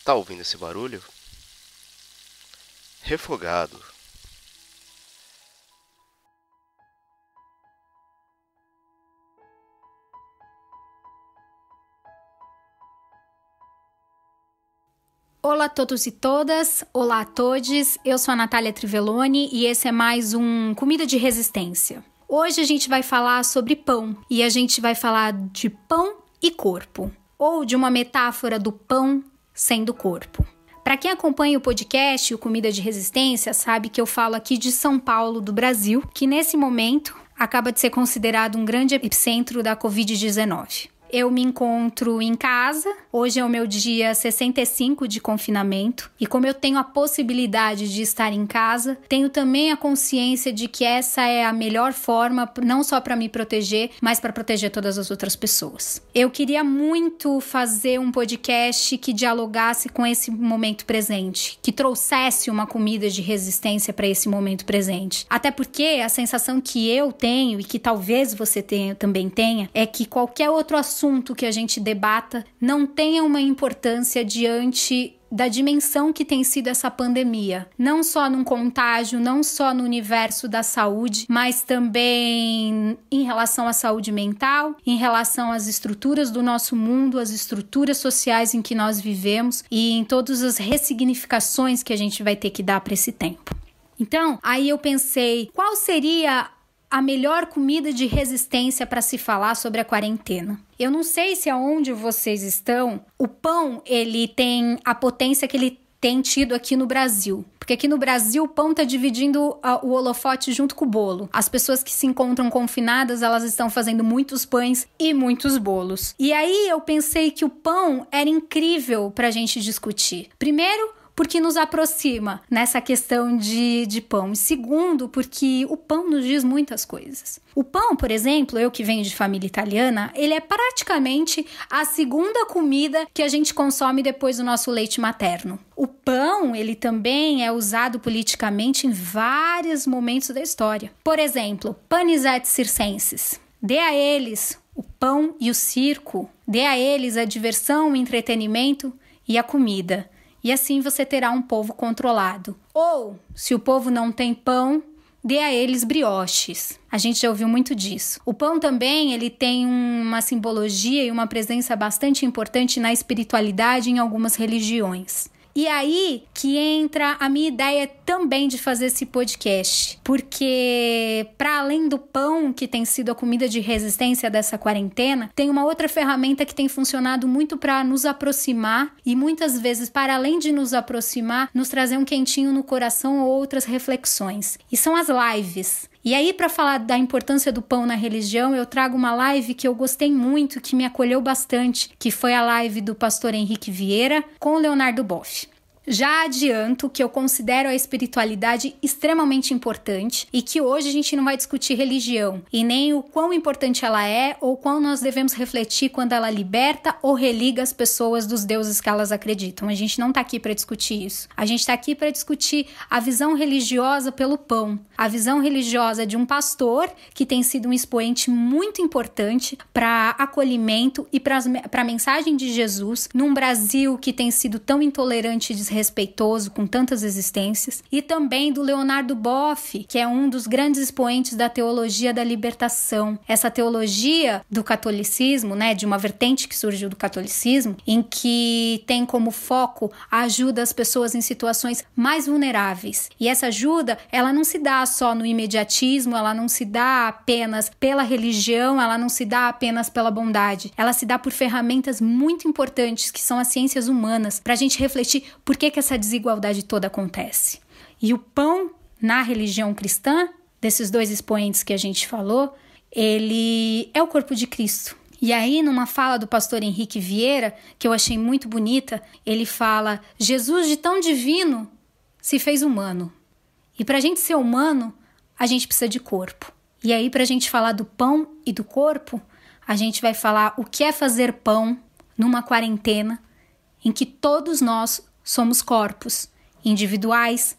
Tá ouvindo esse barulho? Refogado. Olá a todos e todas, olá a todos, eu sou a Natália Trivelloni e esse é mais um Comida de Resistência. Hoje a gente vai falar sobre pão e a gente vai falar de pão e corpo, ou de uma metáfora do pão sendo corpo. Para quem acompanha o podcast, o Comida de Resistência, sabe que eu falo aqui de São Paulo, do Brasil, que nesse momento acaba de ser considerado um grande epicentro da Covid-19. Eu me encontro em casa, hoje é o meu dia 65 de confinamento e como eu tenho a possibilidade de estar em casa, tenho também a consciência de que essa é a melhor forma, não só para me proteger, mas para proteger todas as outras pessoas. Eu queria muito fazer um podcast que dialogasse com esse momento presente, que trouxesse uma comida de resistência para esse momento presente. Até porque a sensação que eu tenho e que talvez você também tenha, é que qualquer outro assunto que a gente debata não tenha uma importância diante da dimensão que tem sido essa pandemia. Não só num contágio, não só no universo da saúde, mas também em relação à saúde mental, em relação às estruturas do nosso mundo, às estruturas sociais em que nós vivemos e em todas as ressignificações que a gente vai ter que dar para esse tempo. Então, aí eu pensei, qual seria a melhor comida de resistência para se falar sobre a quarentena? Eu não sei se aonde vocês estão, o pão, ele tem a potência que ele tem tido aqui no Brasil. Porque aqui no Brasil o pão está dividindo o holofote junto com o bolo. As pessoas que se encontram confinadas, elas estão fazendo muitos pães e muitos bolos. E aí eu pensei que o pão era incrível para a gente discutir. Primeiro, porque nos aproxima nessa questão de pão. E segundo, porque o pão nos diz muitas coisas. O pão, por exemplo, eu que venho de família italiana, ele é praticamente a segunda comida que a gente consome depois do nosso leite materno. O pão, ele também é usado politicamente em vários momentos da história. Por exemplo, panis et circenses. Dê a eles o pão e o circo. Dê a eles a diversão, o entretenimento e a comida. E assim você terá um povo controlado. Ou, se o povo não tem pão, dê a eles brioches. A gente já ouviu muito disso. O pão também, ele tem uma simbologia e uma presença bastante importante na espiritualidade em algumas religiões. E aí que entra a minha ideia também de fazer esse podcast. Porque, para além do pão, que tem sido a comida de resistência dessa quarentena, tem uma outra ferramenta que tem funcionado muito para nos aproximar e muitas vezes, para além de nos aproximar, nos trazer um quentinho no coração ou outras reflexões. E são as lives. E aí, para falar da importância do pão na religião, eu trago uma live que eu gostei muito, que me acolheu bastante, que foi a live do pastor Henrique Vieira com o Leonardo Boff. Já adianto que eu considero a espiritualidade extremamente importante e que hoje a gente não vai discutir religião e nem o quão importante ela é ou quão nós devemos refletir quando ela liberta ou religa as pessoas dos deuses que elas acreditam. A gente não está aqui para discutir isso. A gente está aqui para discutir a visão religiosa pelo pão, a visão religiosa de um pastor que tem sido um expoente muito importante para acolhimento e para a mensagem de Jesus num Brasil que tem sido tão intolerante e respeitoso com tantas existências, e também do Leonardo Boff, que é um dos grandes expoentes da teologia da libertação. Essa teologia do catolicismo, né, de uma vertente que surgiu do catolicismo, em que tem como foco a ajuda às pessoas em situações mais vulneráveis. E essa ajuda, ela não se dá só no imediatismo, ela não se dá apenas pela religião, ela não se dá apenas pela bondade. Ela se dá por ferramentas muito importantes, que são as ciências humanas, para a gente refletir por que essa desigualdade toda acontece. E o pão, na religião cristã, desses dois expoentes que a gente falou, ele é o corpo de Cristo. E aí, numa fala do pastor Henrique Vieira, que eu achei muito bonita, ele fala: Jesus, de tão divino, se fez humano. E para a gente ser humano, a gente precisa de corpo. E aí, para a gente falar do pão e do corpo, a gente vai falar o que é fazer pão numa quarentena em que todos nós somos corpos individuais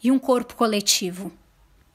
e um corpo coletivo.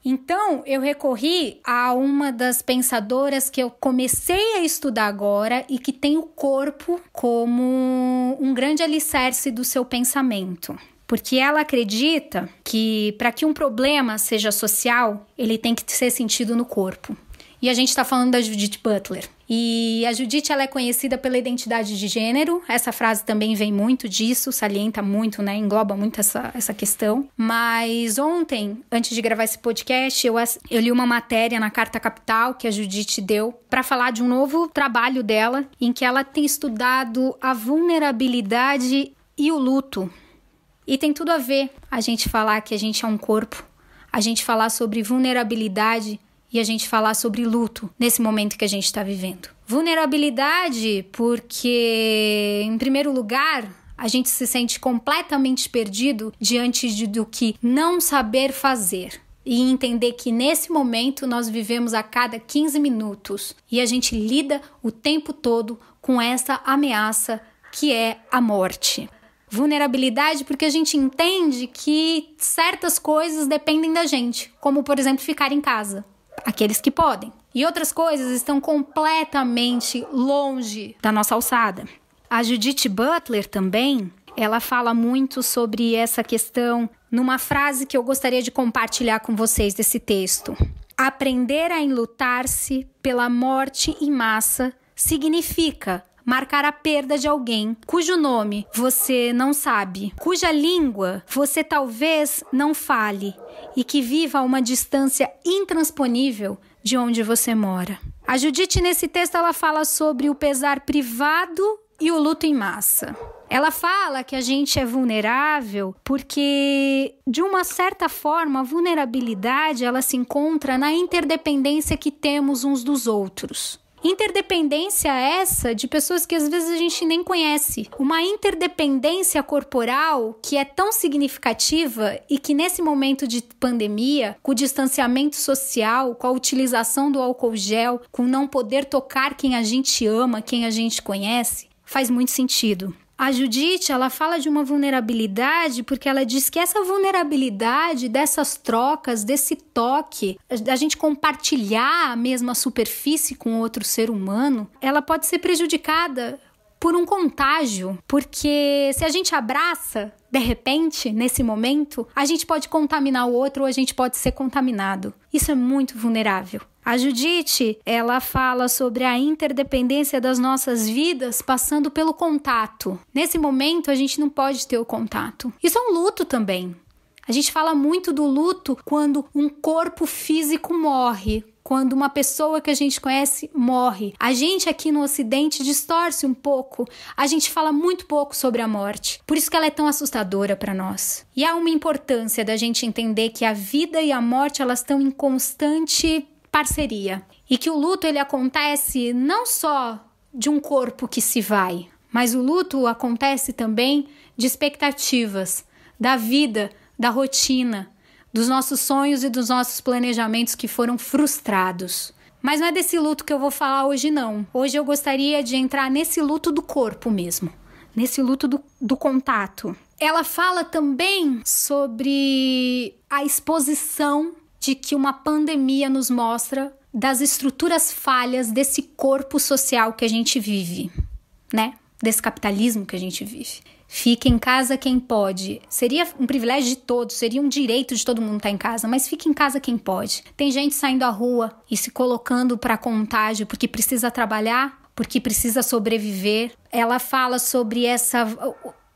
Então, eu recorri a uma das pensadoras que eu comecei a estudar agora e que tem o corpo como um grande alicerce do seu pensamento. Porque ela acredita que para que um problema seja social, ele tem que ser sentido no corpo. E a gente está falando da Judith Butler. E a Judith, ela é conhecida pela identidade de gênero. Essa frase também vem muito disso, salienta muito, né? Engloba muito essa questão. Mas ontem, antes de gravar esse podcast, eu li uma matéria na Carta Capital que a Judith deu para falar de um novo trabalho dela, em que ela tem estudado a vulnerabilidade e o luto. E tem tudo a ver a gente falar que a gente é um corpo, a gente falar sobre vulnerabilidade e a gente falar sobre luto nesse momento que a gente está vivendo. Vulnerabilidade porque, em primeiro lugar, a gente se sente completamente perdido diante do que não saber fazer. E entender que nesse momento nós vivemos a cada 15 minutos e a gente lida o tempo todo com essa ameaça que é a morte. Vulnerabilidade porque a gente entende que certas coisas dependem da gente, como, por exemplo, ficar em casa. Aqueles que podem. E outras coisas estão completamente longe da nossa alçada. A Judith Butler também, ela fala muito sobre essa questão numa frase que eu gostaria de compartilhar com vocês desse texto. Aprender a enlutar-se pela morte em massa significa marcar a perda de alguém cujo nome você não sabe, cuja língua você talvez não fale e que viva a uma distância intransponível de onde você mora. A Judith, nesse texto, ela fala sobre o pesar privado e o luto em massa. Ela fala que a gente é vulnerável porque, de uma certa forma, a vulnerabilidade ela se encontra na interdependência que temos uns dos outros. Interdependência essa de pessoas que às vezes a gente nem conhece. Uma interdependência corporal que é tão significativa e que nesse momento de pandemia, com o distanciamento social, com a utilização do álcool gel, com não poder tocar quem a gente ama, quem a gente conhece, faz muito sentido. A Judith, ela fala de uma vulnerabilidade porque ela diz que essa vulnerabilidade dessas trocas, desse toque, da gente compartilhar a mesma superfície com outro ser humano, ela pode ser prejudicada por um contágio, porque se a gente abraça, de repente, nesse momento, a gente pode contaminar o outro ou a gente pode ser contaminado. Isso é muito vulnerável. A Judith, ela fala sobre a interdependência das nossas vidas passando pelo contato. Nesse momento, a gente não pode ter o contato. Isso é um luto também. A gente fala muito do luto quando um corpo físico morre, quando uma pessoa que a gente conhece morre. A gente aqui no Ocidente distorce um pouco. A gente fala muito pouco sobre a morte. Por isso que ela é tão assustadora para nós. E há uma importância da gente entender que a vida e a morte elas estão em constante parceria. E que o luto ele acontece não só de um corpo que se vai, mas o luto acontece também de expectativas, da vida, da rotina, dos nossos sonhos e dos nossos planejamentos que foram frustrados. Mas não é desse luto que eu vou falar hoje, não. Hoje eu gostaria de entrar nesse luto do corpo mesmo, nesse luto do contato. Ela fala também sobre a exposição de que uma pandemia nos mostra das estruturas falhas desse corpo social que a gente vive, né? Desse capitalismo que a gente vive. Fique em casa quem pode. Seria um privilégio de todos, seria um direito de todo mundo estar em casa, mas fique em casa quem pode. Tem gente saindo à rua e se colocando para contágio porque precisa trabalhar, porque precisa sobreviver. Ela fala sobre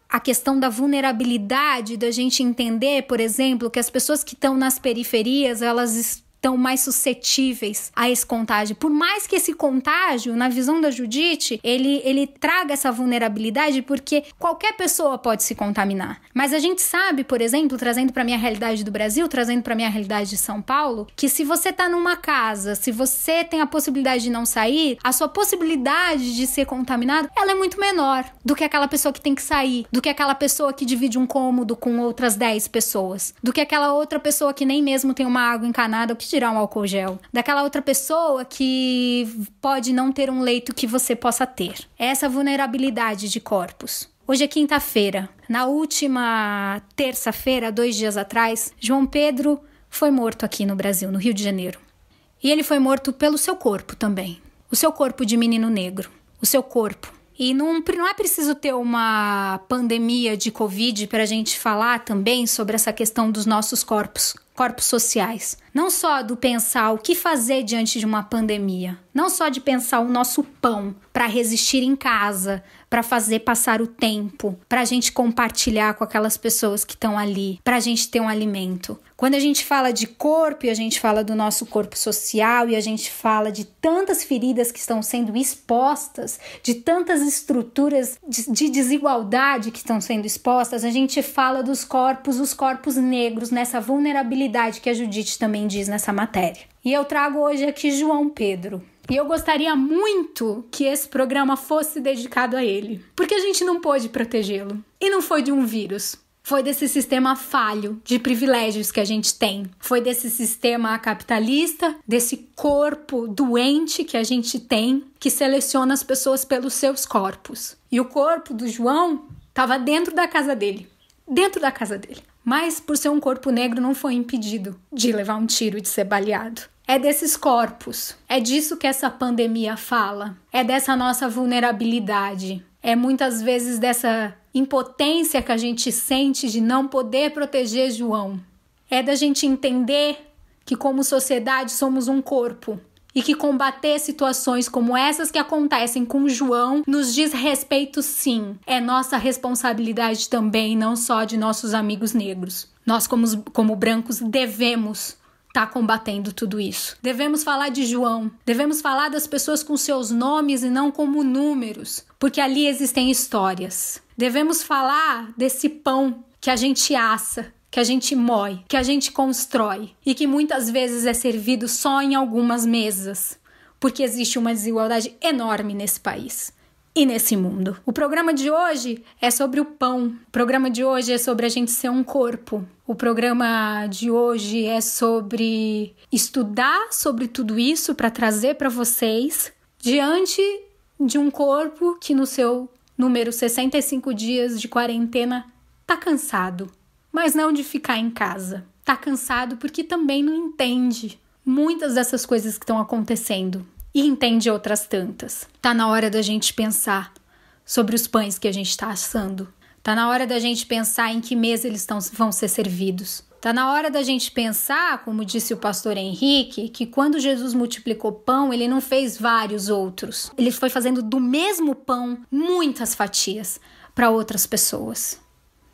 a questão da vulnerabilidade, da gente entender, por exemplo, que as pessoas que estão nas periferias, elas estão mais suscetíveis a esse contágio. Por mais que esse contágio, na visão da Judith, ele traga essa vulnerabilidade, porque qualquer pessoa pode se contaminar. Mas a gente sabe, por exemplo, trazendo para a minha realidade do Brasil, trazendo para a minha realidade de São Paulo, que se você está numa casa, se você tem a possibilidade de não sair, a sua possibilidade de ser contaminado, ela é muito menor do que aquela pessoa que tem que sair, do que aquela pessoa que divide um cômodo com outras 10 pessoas, do que aquela outra pessoa que nem mesmo tem uma água encanada, que tirar um álcool gel, daquela outra pessoa que pode não ter um leito que você possa ter. Essa vulnerabilidade de corpos. Hoje é quinta-feira. Na última terça-feira, 2 dias atrás, João Pedro foi morto aqui no Brasil, no Rio de Janeiro. E ele foi morto pelo seu corpo também. O seu corpo de menino negro. O seu corpo. E não é preciso ter uma pandemia de Covid para a gente falar também sobre essa questão dos nossos corpos sociais. Não só do pensar o que fazer diante de uma pandemia. Não só de pensar o nosso pão para resistir em casa, para fazer passar o tempo, para a gente compartilhar com aquelas pessoas que estão ali, para a gente ter um alimento. Quando a gente fala de corpo e a gente fala do nosso corpo social e a gente fala de tantas feridas que estão sendo expostas, de tantas estruturas de desigualdade que estão sendo expostas, a gente fala dos corpos, os corpos negros, nessa vulnerabilidade que a Judite também diz nessa matéria. E eu trago hoje aqui João Pedro. E eu gostaria muito que esse programa fosse dedicado a ele, porque a gente não pôde protegê-lo. E não foi de um vírus. Foi desse sistema falho de privilégios que a gente tem. Foi desse sistema capitalista, desse corpo doente que a gente tem, que seleciona as pessoas pelos seus corpos. E o corpo do João estava dentro da casa dele. Dentro da casa dele. Mas, por ser um corpo negro, não foi impedido de levar um tiro e de ser baleado. É desses corpos. É disso que essa pandemia fala. É dessa nossa vulnerabilidade. É muitas vezes dessa impotência que a gente sente de não poder proteger João. É da gente entender que como sociedade somos um corpo e que combater situações como essas que acontecem com João nos diz respeito sim. É nossa responsabilidade também, não só de nossos amigos negros. Nós como brancos devemos estar combatendo tudo isso. Devemos falar de João, devemos falar das pessoas com seus nomes e não como números, porque ali existem histórias. Devemos falar desse pão que a gente assa, que a gente moe, que a gente constrói e que muitas vezes é servido só em algumas mesas, porque existe uma desigualdade enorme nesse país e nesse mundo. O programa de hoje é sobre o pão. O programa de hoje é sobre a gente ser um corpo. O programa de hoje é sobre estudar sobre tudo isso para trazer para vocês diante de um corpo que no seu número 65 dias de quarentena tá cansado, mas não de ficar em casa. Tá cansado porque também não entende muitas dessas coisas que estão acontecendo. E entende outras tantas. Tá na hora da gente pensar sobre os pães que a gente está assando. Tá na hora da gente pensar em que mesa eles vão ser servidos. Tá na hora da gente pensar, como disse o pastor Henrique, que quando Jesus multiplicou pão, ele não fez vários outros. Ele foi fazendo do mesmo pão muitas fatias para outras pessoas.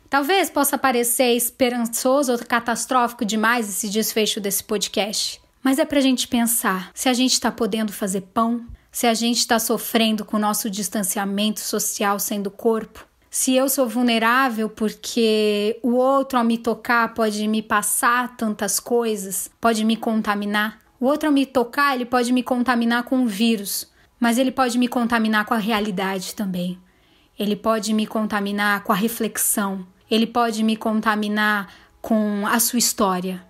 Talvez possa parecer esperançoso ou catastrófico demais esse desfecho desse podcast. Mas é pra gente pensar se a gente tá podendo fazer pão, se a gente tá sofrendo com o nosso distanciamento social sendo corpo, se eu sou vulnerável porque o outro ao me tocar pode me passar tantas coisas, pode me contaminar. O outro ao me tocar, ele pode me contaminar com o vírus, mas ele pode me contaminar com a realidade também. Ele pode me contaminar com a reflexão, ele pode me contaminar com a sua história.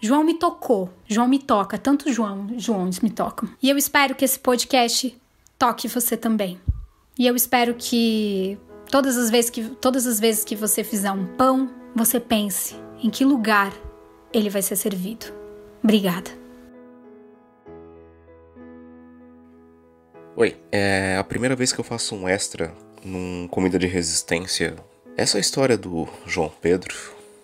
João me tocou, João me toca, tanto Joões me tocam. E eu espero que esse podcast toque você também. E eu espero que todas as vezes que você fizer um pão, você pense em que lugar ele vai ser servido. Obrigada. Oi, é a primeira vez que eu faço um extra num Comida de Resistência. Essa é a história do João Pedro,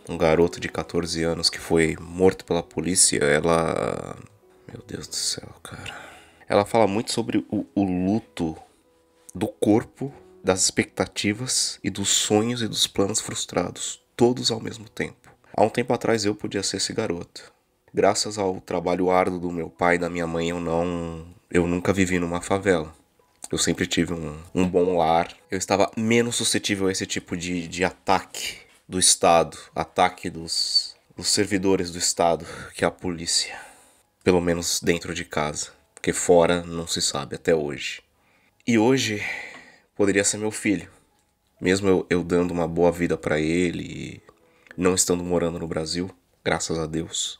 um garoto de 14 anos que foi morto pela polícia. Ela... Meu Deus do céu, cara. Ela fala muito sobre o luto do corpo, das expectativas e dos sonhos e dos planos frustrados, todos ao mesmo tempo. Há um tempo atrás eu podia ser esse garoto. Graças ao trabalho árduo do meu pai e da minha mãe, eu nunca vivi numa favela. Eu sempre tive um bom lar. Eu estava menos suscetível a esse tipo de ataque do Estado, ataque dos servidores do Estado, que é a polícia. Pelo menos dentro de casa, porque fora não se sabe até hoje. E hoje poderia ser meu filho, mesmo eu dando uma boa vida para ele e não estando morando no Brasil, graças a Deus.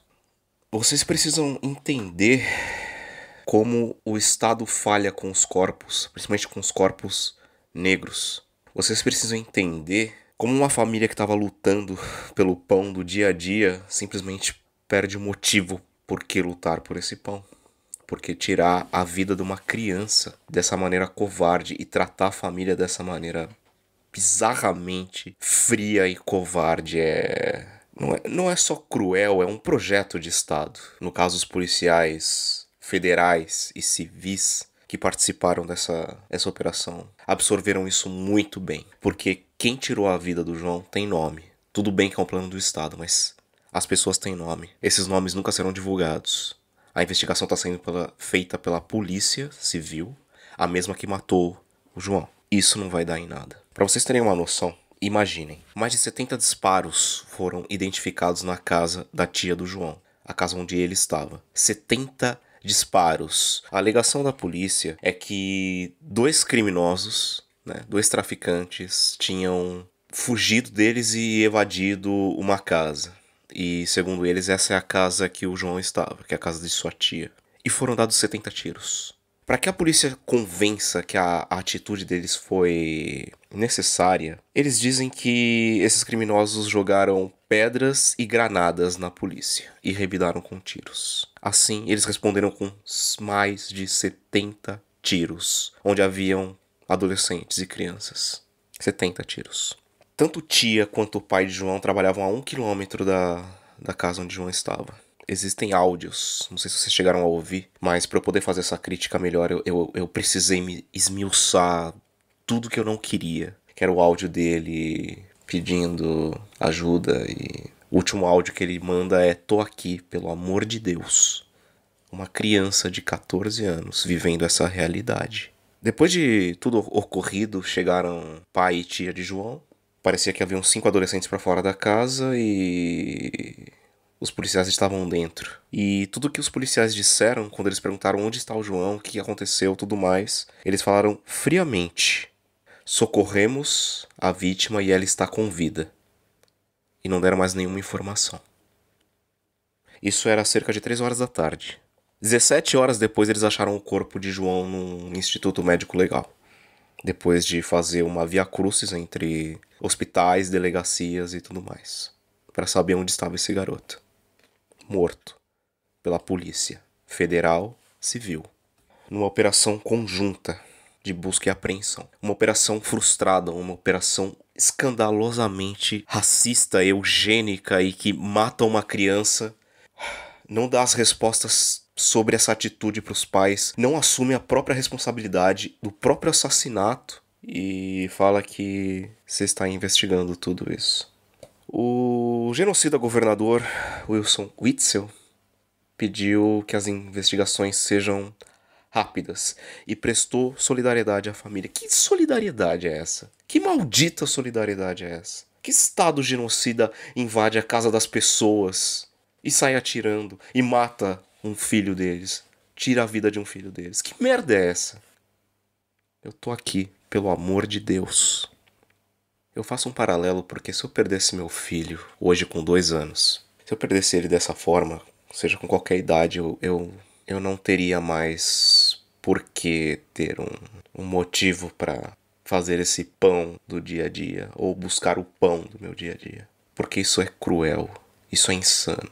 Vocês precisam entender como o Estado falha com os corpos, principalmente com os corpos negros. Vocês precisam entender como uma família que estava lutando pelo pão do dia a dia simplesmente perde o motivo por que lutar por esse pão. Porque tirar a vida de uma criança dessa maneira covarde e tratar a família dessa maneira bizarramente fria e covarde não é só cruel, é um projeto de Estado. No caso, os policiais federais e civis que participaram dessa operação absorveram isso muito bem. Porque quem tirou a vida do João tem nome. Tudo bem que é um plano do Estado, mas as pessoas têm nome. Esses nomes nunca serão divulgados. A investigação está sendo feita pela Polícia Civil, a mesma que matou o João. Isso não vai dar em nada. Para vocês terem uma noção, imaginem. Mais de 70 disparos foram identificados na casa da tia do João. A casa onde ele estava. 70 disparos. A alegação da polícia é que 2 criminosos, 2 traficantes, tinham fugido deles e evadido uma casa. E, segundo eles, essa é a casa que o João estava, que é a casa de sua tia. E foram dados 70 tiros. Para que a polícia convença que a atitude deles foi necessária, eles dizem que esses criminosos jogaram pedras e granadas na polícia e revidaram com tiros. Assim, eles responderam com mais de 70 tiros, onde haviam adolescentes e crianças. 70 tiros. Tanto tia quanto o pai de João trabalhavam a 1 quilômetro da casa onde João estava. Existem áudios, não sei se vocês chegaram a ouvir, mas para eu poder fazer essa crítica melhor, eu precisei me esmiuçar tudo que eu não queria. Que era o áudio dele pedindo ajuda e o último áudio que ele manda é: "Tô aqui, pelo amor de Deus." Uma criança de 14 anos vivendo essa realidade. Depois de tudo ocorrido, chegaram pai e tia de João. Parecia que haviam 5 adolescentes para fora da casa e os policiais estavam dentro. E tudo que os policiais disseram quando eles perguntaram onde está o João, o que aconteceu, tudo mais, eles falaram friamente: "Socorremos a vítima e ela está com vida." E não deram mais nenhuma informação. Isso era cerca de 3 horas da tarde. 17 horas depois eles acharam o corpo de João num instituto médico legal. Depois de fazer uma via crucis entre hospitais, delegacias e tudo mais, para saber onde estava esse garoto. Morto pela polícia federal civil, numa operação conjunta de busca e apreensão. Uma operação frustrada, uma operação escandalosamente racista, eugênica e que mata uma criança. Não dá as respostas sobre essa atitude para os pais, não assume a própria responsabilidade do próprio assassinato e fala que você está investigando tudo isso. O genocida governador Wilson Witzel pediu que as investigações sejam rápidas e prestou solidariedade à família. Que solidariedade é essa? Que maldita solidariedade é essa? Que estado genocida invade a casa das pessoas e sai atirando e mata um filho deles, tira a vida de um filho deles? Que merda é essa? Eu tô aqui, pelo amor de Deus. Eu faço um paralelo porque se eu perdesse meu filho, hoje com 2 anos, se eu perdesse ele dessa forma, seja com qualquer idade, eu não teria mais por que ter um motivo para fazer esse pão do dia a dia, ou buscar o pão do meu dia a dia. Porque isso é cruel, isso é insano.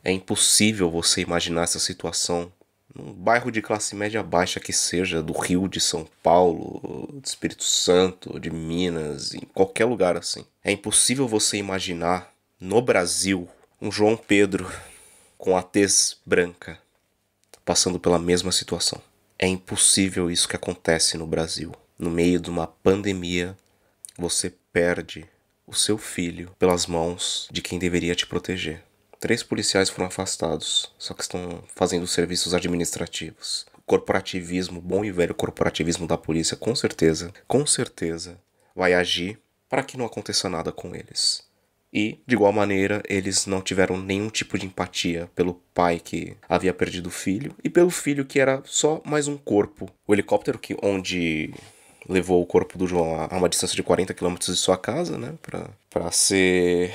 É impossível você imaginar essa situação num bairro de classe média baixa que seja, do Rio, de São Paulo, do Espírito Santo, de Minas, em qualquer lugar assim. É impossível você imaginar no Brasil um João Pedro com a tez branca passando pela mesma situação. É impossível isso que acontece no Brasil. No meio de uma pandemia, você perde o seu filho pelas mãos de quem deveria te proteger. 3 policiais foram afastados, só que estão fazendo serviços administrativos. O corporativismo, bom e velho corporativismo da polícia, com certeza, vai agir para que não aconteça nada com eles. E, de igual maneira, eles não tiveram nenhum tipo de empatia pelo pai que havia perdido o filho e pelo filho que era só mais um corpo. O helicóptero onde levou o corpo do João a uma distância de 40 km de sua casa, para ser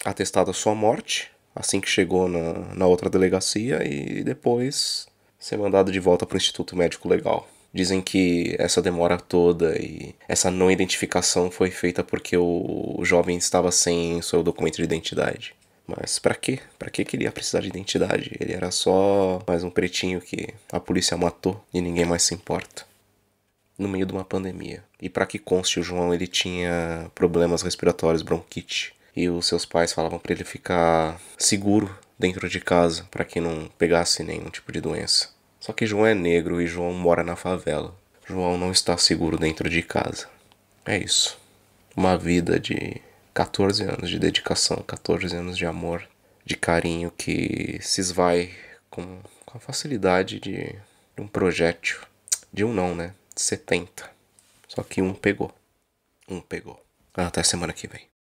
atestada a sua morte, assim que chegou na outra delegacia, e depois ser mandado de volta para o Instituto Médico Legal. Dizem que essa demora toda e essa não identificação foi feita porque o jovem estava sem seu documento de identidade. Mas pra quê? Pra que ele ia precisar de identidade? Ele era só mais um pretinho que a polícia matou e ninguém mais se importa. No meio de uma pandemia. E pra que conste, o João ele tinha problemas respiratórios, bronquite. E os seus pais falavam pra ele ficar seguro dentro de casa, pra que não pegasse nenhum tipo de doença. Só que João é negro e João mora na favela. João não está seguro dentro de casa. É isso. Uma vida de 14 anos de dedicação, 14 anos de amor, de carinho que se esvai com a facilidade de um projétil. De um não, né? De 70. Só que um pegou. Um pegou. Até semana que vem.